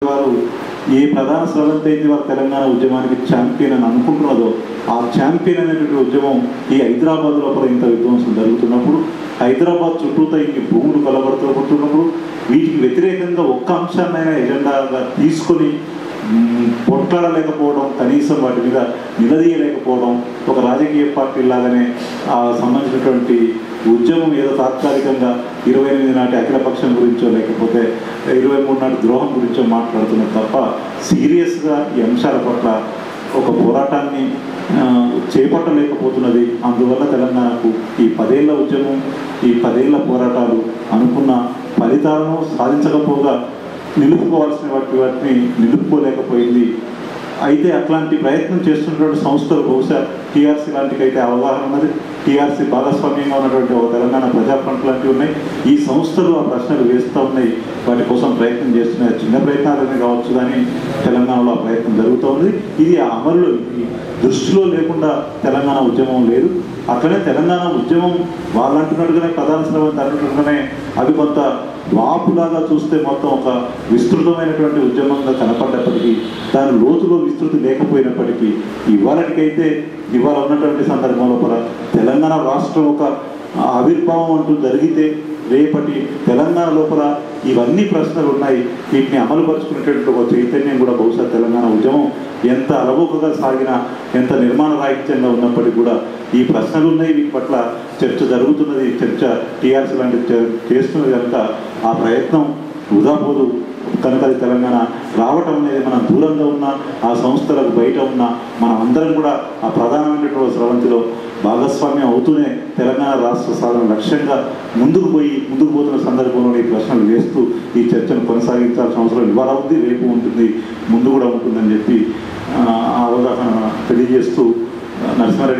వారు ఏ ప్రధాన స్రవంతి అయితే వారు తెలంగాణ ఉద్యమానికి ఛాంపియన్ అని అనుకుంటున్నదో ఆ ఛాంపియన్ అనేటువంటి ఉద్యమం ఈ హైదరాబాద్ లోపల ఇంత విధ్వంసం జరుగుతున్నప్పుడు, హైదరాబాద్ చుట్టూతో ఇన్ని భూములు కలబడుతున్నప్పుడు వీటికి వ్యతిరేకంగా ఒక్క అంశాన్నైనా ఎజెండాగా తీసుకొని పొట్లాడలేకపోవడం, కనీసం వాటి మీద నిలదీయలేకపోవడం, ఒక రాజకీయ పార్టీ లాగానే సంబంధించినటువంటి ఉద్యమం ఏదో తాత్కాలికంగా 28 నాటి అఖిలపక్షం గురించో లేకపోతే 23 నాటి ద్రోహం గురించో మాట్లాడుతున్నారు తప్ప సీరియస్గా ఈ అంశాల పట్ల ఒక పోరాటాన్ని చేపట్టలేకపోతున్నది. అందువల్ల తెలంగాణకు ఈ 10 ఏళ్ల ఉద్యమం, ఈ 10 ఏళ్ల పోరాటాలు అనుకున్న ఫలితాలను సాధించకపోగా నిలుపుకోవాల్సిన వాటిని నిలుపుకోలేకపోయింది. అయితే అట్లాంటి ప్రయత్నం చేస్తున్నటువంటి సంస్థలు బహుశా టీఆర్సీ లాంటికైతే అవగాహన ఉన్నది. టీఆర్సీ భాగస్వామ్యంగా ఉన్నటువంటి ఒక తెలంగాణ ప్రజాఫ్రంట్ లాంటివి ఉన్నాయి. ఈ సంస్థలు ఆ ప్రశ్నలు వేస్తూ ఉన్నాయి, వాటి కోసం ప్రయత్నం చేస్తున్నాయి. చిన్న ప్రయత్నాలనే కావచ్చు, కానీ తెలంగాణలో ఆ ప్రయత్నం జరుగుతూ ఉంది. ఇది ఆ అమలులో దృష్టిలో లేకుండా తెలంగాణ ఉద్యమం లేదు. అట్లనే తెలంగాణ ఉద్యమం వాళ్ళు అంటున్నట్టుగానే ప్రధాన స్రవంతి అంటున్నట్టుగానే అవి కొంత వాపులాగా చూస్తే మొత్తం ఒక విస్తృతమైనటువంటి ఉద్యమంగా కనపడ్డప్పటికీ, దాని లోతులో విస్తృతి లేకపోయినప్పటికీ, ఇవాళ ఉన్నటువంటి సందర్భం లోపల తెలంగాణ రాష్ట్రం ఒక ఆవిర్భావం అంటూ జరిగితే రేపటి తెలంగాణ లోపల ఇవన్నీ ప్రశ్నలు ఉన్నాయి. వీటిని అమలుపరుచుకునేటువంటి ఒక చైతన్యం కూడా బహుశా తెలంగాణ ఉద్యమం ఎంత అలవోకగా సాగినా, ఎంత నిర్మాణ రాహిత్యంగా ఉన్నప్పటికీ కూడా ఈ ప్రశ్నలు ఉన్నాయి. వీటి పట్ల చర్చ జరుగుతున్నది. చర్చ టీఆర్సీ లాంటి చేస్తున్నది కనుక ఆ ప్రయత్నం వృధా పోదు. కనుక అది తెలంగాణ రావటం అనేది మనం దూరంగా ఉన్నా, ఆ సంస్థలకు బయట ఉన్నా, మనం అందరం కూడా ఆ ప్రధానమైనటువంటి స్రవంతిలో భాగస్వామ్యం అవుతూనే తెలంగాణ రాష్ట్ర సాధన లక్ష్యంగా ముందుకు పోతున్న సందర్భంలో ఈ ప్రశ్నలు వేస్తూ ఈ చర్చను కొనసాగించాల్సిన అవసరం ఇవాళ ఉంది, రేపు ఉంటుంది, ముందు కూడా ఉంటుందని చెప్పి అవగాహన తెలియజేస్తూ నరసింహారెడ్డి